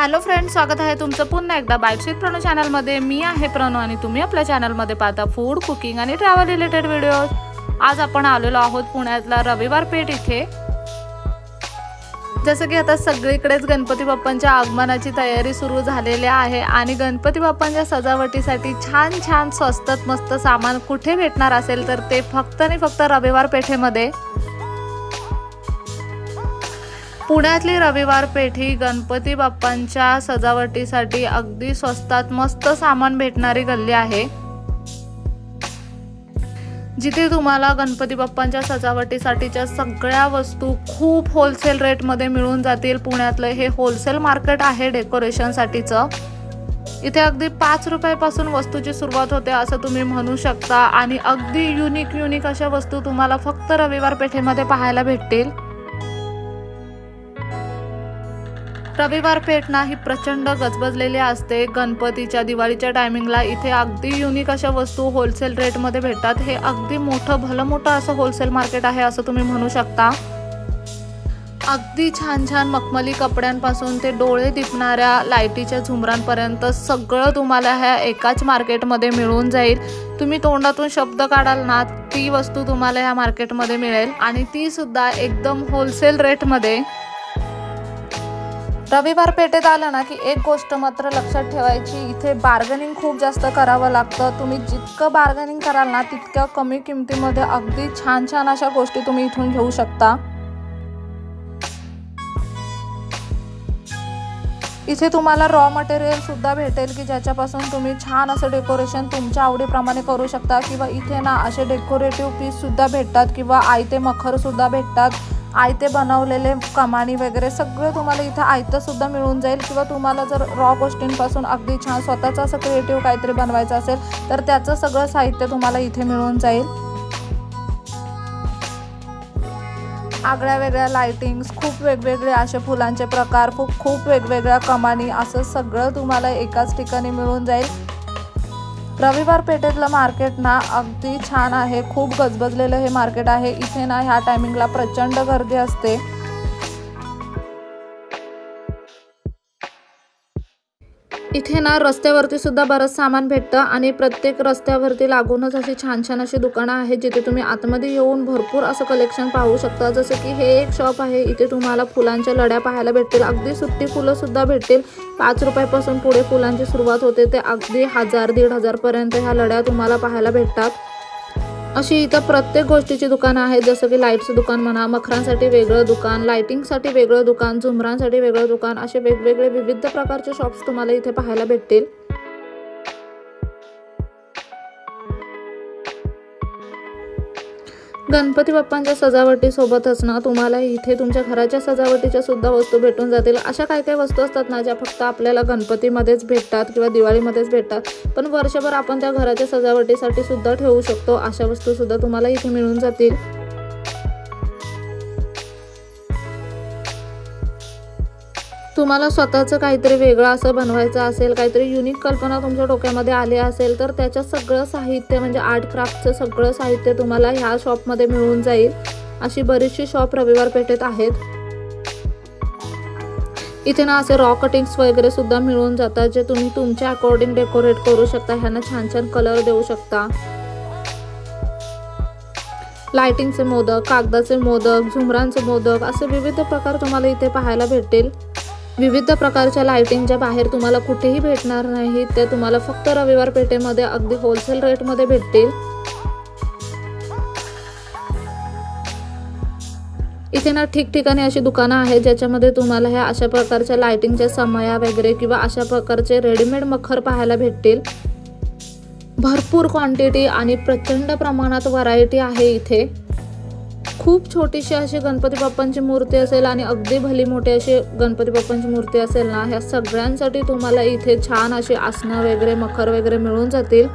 Hello friends, स्वागत आहे तुमचं पुन्हा एकदा बाईट्स विथ प्रणू चॅनलमध्ये। मी आहे प्रणू आणि तुम्ही आपल्या चॅनलमध्ये पाहता फूड, कुकिंग आणि ट्रॅव्हल रिलेटेड व्हिडिओज। आज आपण आलेलो आहोत पुण्यातला रविवार पेठ इथे। जसं की आता सगळीकडेच गणपती बाप्पांच्या आगमनाची तयारी सुरू झालेली आहे आणि गणपती बाप्पांच्या सजावटीसाठी छान छान स्वस्तात मस्त सामान कुठे भेटणार असेल तर ते फक्त आणि फक्त रविवार पेठेमध्ये। पुण्यातली रविवार पेठ ही गणपती बाप्पांच्या सजावटीसाठी अगदी स्वस्तात मस्त सामान भेटणारी गल्ली आहे, जिथे तुम्हाला गणपती बाप्पांच्या सजावटीसाठीच्या सगळ्या वस्तू खूप होलसेल रेटमध्ये मिळून जातील। पुण्यातलं हे होलसेल मार्केट आहे डेकोरेशनसाठीचं। इथे अगदी 5 रुपयापासून वस्तूची सुरुवात होते असं तुम्ही म्हणू शकता आणि अगदी युनिक अशा वस्तू तुम्हाला फक्त रविवार पेठेमध्ये पाहायला भेटतील। रविवार पेठ ना ही प्रचंड गजबजलेली असते। गणपतीच्या दिवाळीच्या टायमिंगला इथे अगदी युनिक अशा वस्तू होलसेल रेटमध्ये भेटतात। हे अगदी भलं मोठं असं होलसेल मार्केट आहे असं तुम्ही म्हणू शकता। अगदी छान मखमली कपड्यांपासून ते डोळे दिपणाऱ्या लाईटीच्या झुमरांपर्यंत सगळं तुम्हाला ह्या एकाच मार्केटमध्ये मिळून जाईल। तुम्ही तोंडातून शब्द काढाल ना ती वस्तू तुम्हाला ह्या मार्केटमध्ये मिळेल आणि ती सुद्धा एकदम होलसेल रेटमध्ये। रविवार पेठेत आलं ना की एक गोष्ट मात्र लक्षात ठेवायची, इथे बार्गेनिंग खूप जास्त करावं लागतं। तुम्ही जितकं बार्गेनिंग कराल ना तितक्या कमी किमतीमध्ये अगदी छान अशा गोष्टी तुम्ही इथून घेऊ शकता। इथे तुम्हाला रॉ मटेरियल सुद्धा भेटेल की ज्याच्यापासून तुम्ही छान असं डेकोरेशन तुमच्या आवडीप्रमाणे करू शकता। किंवा इथे ना असे डेकोरेटिव्ह पीस सुद्धा भेटतात किंवा आयते मखर सुद्धा भेटतात, आयते बनवलेले कमानी वगैरे सगळं तुम्हाला इथे आयतं सुद्धा मिळून जाईल। किंवा तुम्हाला जर रॉ गोष्टींपासून अगदी छान स्वतःचं असं क्रिएटिव्ह काहीतरी बनवायचं असेल तर त्याचं सगळं साहित्य तुम्हाला इथे मिळून जाईल। आगळ्या वेगळ्या लाइटिंग्स, खूप वेगवेगळे असे फुलांचे प्रकार, खूप वेगवेगळ्या कमानी, असं सगळं तुम्हाला एकाच ठिकाणी मिळून जाईल। रविवार पेठेतलं मार्केट ना अगदी छान आहे, खूप गजबजलेलं हे मार्केट आहे। इथे ना ह्या टायमिंगला प्रचंड गर्दी असते। इथे ना रस्त्यावरती सुद्धा बरंच सामान भेटतं आणि प्रत्येक रस्त्यावरती लागूनच अशी छान अशी दुकानं आहेत जिथे तुम्ही आतमध्ये येऊन भरपूर असं कलेक्शन पाहू शकता। जसं की हे एक शॉप आहे, इथे तुम्हाला फुलांच्या लड्या पाहायला भेटतील। अगदी सुट्टी फुलं सुद्धा भेटतील। 5 रुपयापासून पुढे फुलांची सुरुवात होते ते अगदी 1000-1500 पर्यंत ह्या लड्या तुम्हाला पाहायला भेटतात। अशी इथं प्रत्येक गोष्टीची दुकानं आहेत, जसं की लाईटचं दुकान म्हणा, मखरांसाठी वेगळं दुकान, लाइटिंगसाठी वेगळं दुकान, झुमरांसाठी वेगळं दुकान, असे वेगवेगळे विविध प्रकारचे शॉप्स तुम्हाला इथे पाहायला भेटतील। गणपती बाप्पांच्या सजावटीसोबतच ना तुम्हाला इथे तुमच्या घराच्या सजावटीच्या सुद्धा वस्तू भेटून जातील। अशा काही वस्तू असतात ना ज्या फक्त आपल्याला गणपतीमध्येच भेटतात किंवा दिवाळीमध्येच भेटतात, पण वर्षभर आपण त्या घराच्या सजावटीसाठी सुद्धा ठेवू शकतो। अशा वस्तू सुद्धा तुम्हाला इथे मिळून जातील। तुम्हाला स्वतःचं काहीतरी वेगळं असं बनवायचं असेल, काहीतरी युनिक कल्पना तुमच्या डोक्यामध्ये आली असेल तर त्याचं सगळं साहित्य म्हणजे आर्ट क्राफ्टचं सगळं साहित्य तुम्हाला ह्या शॉपमध्ये मिळून जाईल। अशी बरीचशी शॉप रविवार पेठेत आहेत। इथे ना असे रॉ कटिंग्स वगैरे सुद्धा मिळून जातात जे तुम्ही तुमच्या अकॉर्डिंग डेकोरेट करू शकता। ह्यांना छान कलर देऊ शकता। लाइटिंगचे मोदक, कागदाचे मोदक, झुमरांचे मोदक, असे विविध प्रकार तुम्हाला इथे पाहायला भेटतील। विविध प्रकारच्या लाइटिंगच्या बाहेर तुम्हाला कुठेही भेटणार नाहीत, त्या तुम्हाला फक्त रविवार पेठेमध्ये अगदी होलसेल रेटमध्ये भेटतील। इथे ना ठिकठिकाणी अशी दुकानं आहेत ज्याच्यामध्ये तुम्हाला ह्या अशा प्रकारच्या लाइटिंगच्या समया वगैरे किंवा अशा प्रकारचे रेडीमेड मखर पाहायला भेटतील। भरपूर क्वांटिटी आणि प्रचंड प्रमाणात व्हरायटी आहे इथे। खूप छोटीशी अशी गणपती बाप्पांची मूर्ती असेल आणि अगदी भली मोठी अशी गणपती बाप्पांची मूर्ती असेल ना, ह्या सगळ्यांसाठी तुम्हाला इथे छान अशी आसनं वगैरे मखर वगैरे मिळून जातील।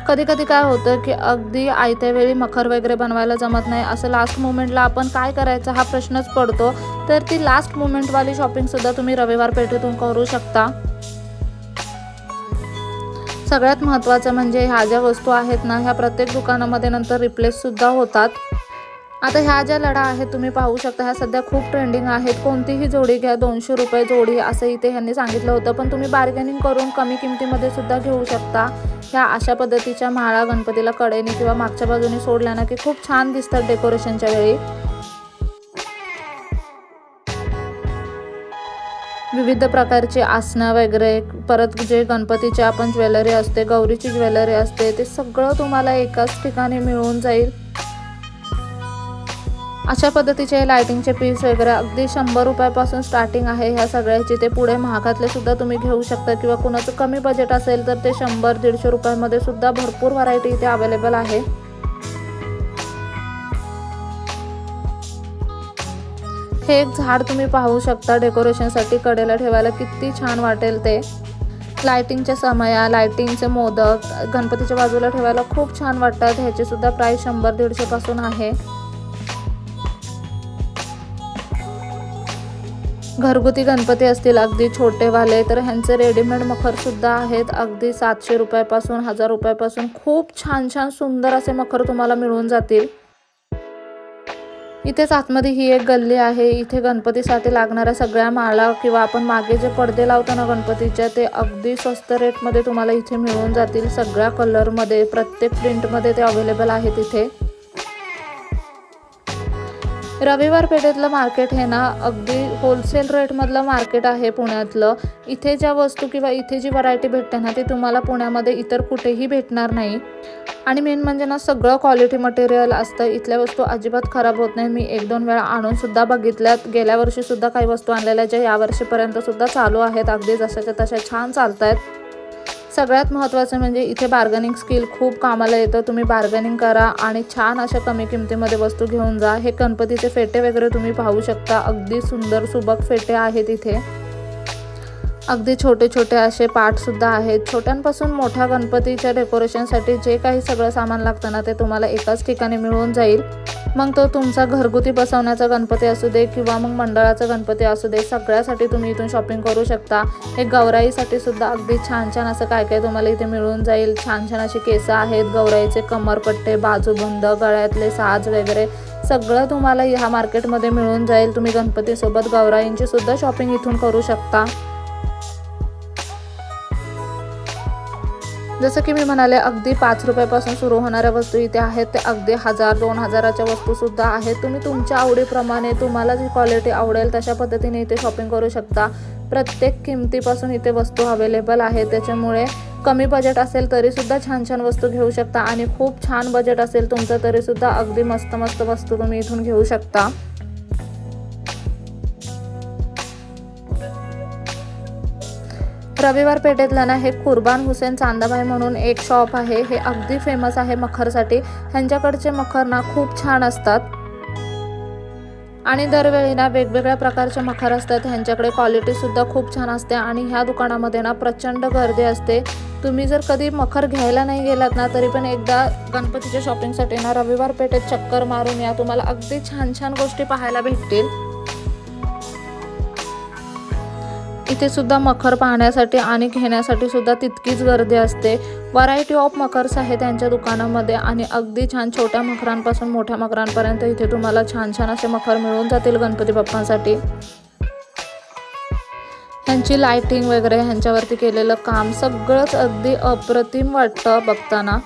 कधी काय होतं की अगदी आयत्या वेळी मखर वगैरे बनवायला जमत नाही, असं लास्ट मोमेंटला आपण काय करायचं हा प्रश्नच पडतो। तर ती लास्ट मोमेंटवाली शॉपिंग सुद्धा तुम्ही रविवार पेठेतून करू शकता। सगळ्यात महत्त्वाचं म्हणजे ह्या ज्या वस्तू आहेत ना ह्या प्रत्येक दुकानामध्ये नंतर रिप्लेस सुद्धा होतात। आता ह्या ज्या लढा आहेत तुम्ही पाहू शकता, ह्या सध्या खूप ट्रेंडिंग आहेत. कोणतीही जोडी घ्या 200 रुपये जोडी असं इथे ह्यांनी सांगितलं होतं, पण तुम्ही बार्गेनिंग करून कमी किमतीमध्ये सुद्धा घेऊ शकता. ह्या अशा पद्धतीच्या माळा गणपतीला कडेने किंवा मागच्या बाजूने सोडल्या ना की खूप छान दिसतात डेकोरेशनच्या वेळी. विविध प्रकारचे आसनं वगैरे, परत जे गणपतीचे आपण ज्वेलरी असते, गौरीची ज्वेलरी असते, ते सगळं तुम्हाला एकाच ठिकाणी मिळून जाईल. अशा पद्धतीचे लाइटिंगचे पीस वगैरे अगदी 100 रुपयापासून स्टार्टिंग आहे ह्या सगळ्याची. ते पुढे महागातले सुद्धा तुम्ही घेऊ शकता किंवा कुणाचं कमी बजेट असेल तर ते 100-150 रुपयामध्ये सुद्धा भरपूर व्हरायटी इथे अवेलेबल आहे. हे एक झाड तुम्ही पाहू शकता डेकोरेशनसाठी कडेला ठेवायला किती छान वाटेल ते. लाइटिंगच्या समया, लाइटिंगचे मोदक गणपतीच्या बाजूला ठेवायला खूप छान वाटतात. ह्याची सुद्धा प्राइस 100-150 पासून आहे. घरगुती गणपती असतील अगदी छोटेवाले तर ह्यांचे रेडीमेड मखर सुद्धा आहेत. अगदी 700 रुपयापासून 1000 रुपयापासून खूप छान छान सुंदर असे मखर तुम्हाला मिळून जातील. इथेच आतमध्ये ही एक गल्ली आहे. इथे गणपतीसाठी लागणाऱ्या सगळ्या माळा किंवा आपण मागे जे पडदे लावतो ना गणपतीच्या, ते अगदी स्वस्त रेटमध्ये तुम्हाला इथे मिळून जातील. सगळ्या कलरमध्ये, प्रत्येक प्रिंटमध्ये ते अवेलेबल आहेत इथे. रविवार पेठेतलं मार्केट हे ना अगदी होलसेल रेटमधलं मार्केट आहे पुण्यातलं. इथे ज्या वस्तू किंवा इथे जी व्हरायटी भेटते ना ती तुम्हाला पुण्यामध्ये इतर कुठेही भेटणार नाही. आणि मेन म्हणजे ना सगळं क्वालिटी मटेरियल असतं. इथल्या वस्तू अजिबात खराब होत नाही. मी 1-2 वेळा आणून सुद्धा बघितल्यात. गेल्या वर्षी सुद्धा काही वस्तू आणलेल्या ज्या यावर्षीपर्यंत सुद्धा चालू आहेत, अगदी जशाच्या तशा छान चालत आहेत. सगळ्यात महत्त्वाचं म्हणजे इथे बार्गेनिंग स्किल खूप कामाला येतं. तुम्ही बार्गेनिंग करा आणि छान अशा कमी किमतीमध्ये वस्तू घेऊन जा. हे गणपतीचे फेटे वगैरे तुम्ही पाहू शकता. अगदी सुंदर सुबक फेटे आहेत इथे. अगदी छोटे छोटे असे पाटसुद्धा आहेत. छोट्यांपासून मोठ्या गणपतीच्या डेकोरेशनसाठी जे काही सगळं सामान लागतं ना ते तुम्हाला एकाच ठिकाणी मिळून जाईल. मग तो तुमचा घरगुती बसवण्याचा गणपती असू दे किंवा मग मंडळाचा गणपती असू दे, सगळ्यासाठी तुम्ही इथून शॉपिंग करू शकता. हे गौराईसाठी सुद्धा अगदी छान छान असं काय काय तुम्हाला इथे मिळून जाईल. छान छान अशी केसं आहेत, गौराईचे कमरपट्टे, बाजूबंद, गळ्यातले साज वगैरे सगळं तुम्हाला ह्या मार्केटमध्ये मिळून जाईल. तुम्ही गणपतीसोबत गौराईंची सुद्धा शॉपिंग इथून करू शकता. जसं की मी म्हणाले, अगदी 5 रुपयापासून सुरू होणाऱ्या वस्तू इथे आहेत. ते अगदी 1000-2000च्या वस्तूसुद्धा आहेत. तुम्ही तुमच्या आवडीप्रमाणे तुम्हाला जी क्वालिटी आवडेल तशा पद्धतीने इथे शॉपिंग करू शकता. प्रत्येक किमतीपासून इथे वस्तू अवेलेबल आहेत. त्याच्यामुळे कमी बजेट असेल तरीसुद्धा छान छान वस्तू घेऊ शकता आणि खूप छान बजेट असेल तुमचं तरीसुद्धा अगदी मस्त मस्त वस्तू तुम्ही इथून घेऊ शकता. रविवार पेठेतला ना हे कुर्बान हुसेन चांदाबाई म्हणून एक शॉप आहे. हे अगदी फेमस आहे मखरसाठी. ह्यांच्याकडचे मखर ना खूप छान असतात आणि दरवेळी ना वेगवेगळ्या प्रकारचे मखर असतात. ह्यांच्याकडे क्वालिटीसुद्धा खूप छान असते आणि ह्या दुकानामध्ये ना प्रचंड गर्दी असते. तुम्ही जर कधी मखर घ्यायला नाही गेलात ना तरी पण एकदा गणपतीच्या शॉपिंगसाठी ना रविवार पेठेत चक्कर मारून या. तुम्हाला अगदी छान छान गोष्टी पाहायला भेटतील. इथे सुद्धा मखर पाहण्यासाठी आणि घेण्यासाठी सुद्धा तितकीच गर्दी असते. व्हरायटी ऑफ मखर्स आहे त्यांच्या दुकानामध्ये आणि अगदी छान छोट्या मखरांपासून मोठ्या मखरांपर्यंत इथे तुम्हाला छान छान असे मखर मिळून जातील गणपती बाप्पांसाठी. ह्यांची लाइटिंग वगैरे, ह्यांच्यावरती केलेलं काम सगळंच अगदी अप्रतिम वाटतं बघताना.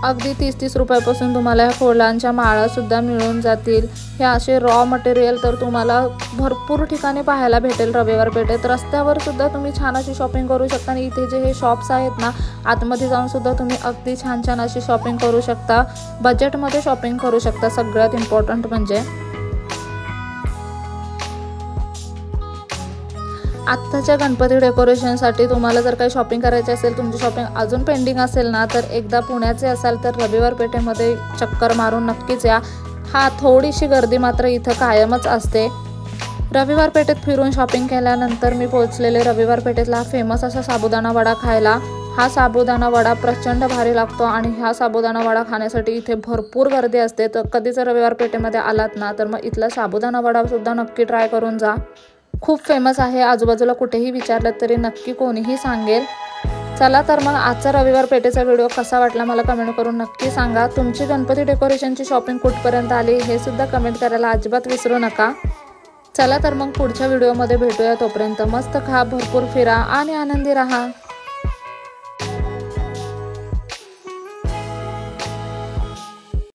अगदी 30-30 रुपयापासून तुम्हाला ह्या फुलांच्या माळा सुद्धा मिळून जातील. हे असे रॉ मटेरियल तर तुम्हाला भरपूर ठिकाणी पाहायला भेटेल रविवार पेठेत. रस्त्यावर सुद्धा तुम्ही छान अशी शॉपिंग करू शकता आणि इथे जे हे शॉप्स आहेत ना आतमध्ये जाऊन सुद्धा तुम्ही अगदी छान छान अशी शॉपिंग करू शकता. बजेटमध्ये शॉपिंग करू शकता. सगळ्यात इम्पॉर्टंट म्हणजे आत्ताच्या गणपती डेकोरेशनसाठी तुम्हाला जर काही शॉपिंग करायची असेल, तुमची शॉपिंग अजून पेंडिंग असेल ना तर एकदा पुण्याचे असाल तर रविवार पेठेमध्ये चक्कर मारून नक्कीच या. थोडीशी गर्दी मात्र इथं कायमच असते. रविवार पेठेत फिरून शॉपिंग केल्यानंतर मी पोहोचलेले रविवार पेठेतला फेमस असा साबुदाणा वडा खायला. हा साबुदाणा वडा प्रचंड भारी लागतो आणि ह्या साबुदाणा वडा खाण्यासाठी इथे भरपूर गर्दी असते. तर कधी जर रविवार पेठेमध्ये आलात ना तर मग इथला साबुदाणा वडा सुद्धा नक्की ट्राय करून जा. खूप फेमस आहे. आजूबाजूला कुठेही विचारलं तरी नक्की कोणीही सांगेल. चला तर मग आजचा रविवार पेठेचा व्हिडिओ कसा वाटला मला कमेंट करून नक्की सांगा। तुमची गणपती डेकोरेशनची शॉपिंग कुठपर्यंत आली हे सुद्धा कमेंट करायला अजिबात विसरू नका। चला तर मग पुढच्या व्हिडिओमध्ये भेटूया, तोपर्यंत मस्त खा, भरपूर फिरा आणि आनंदी राहा।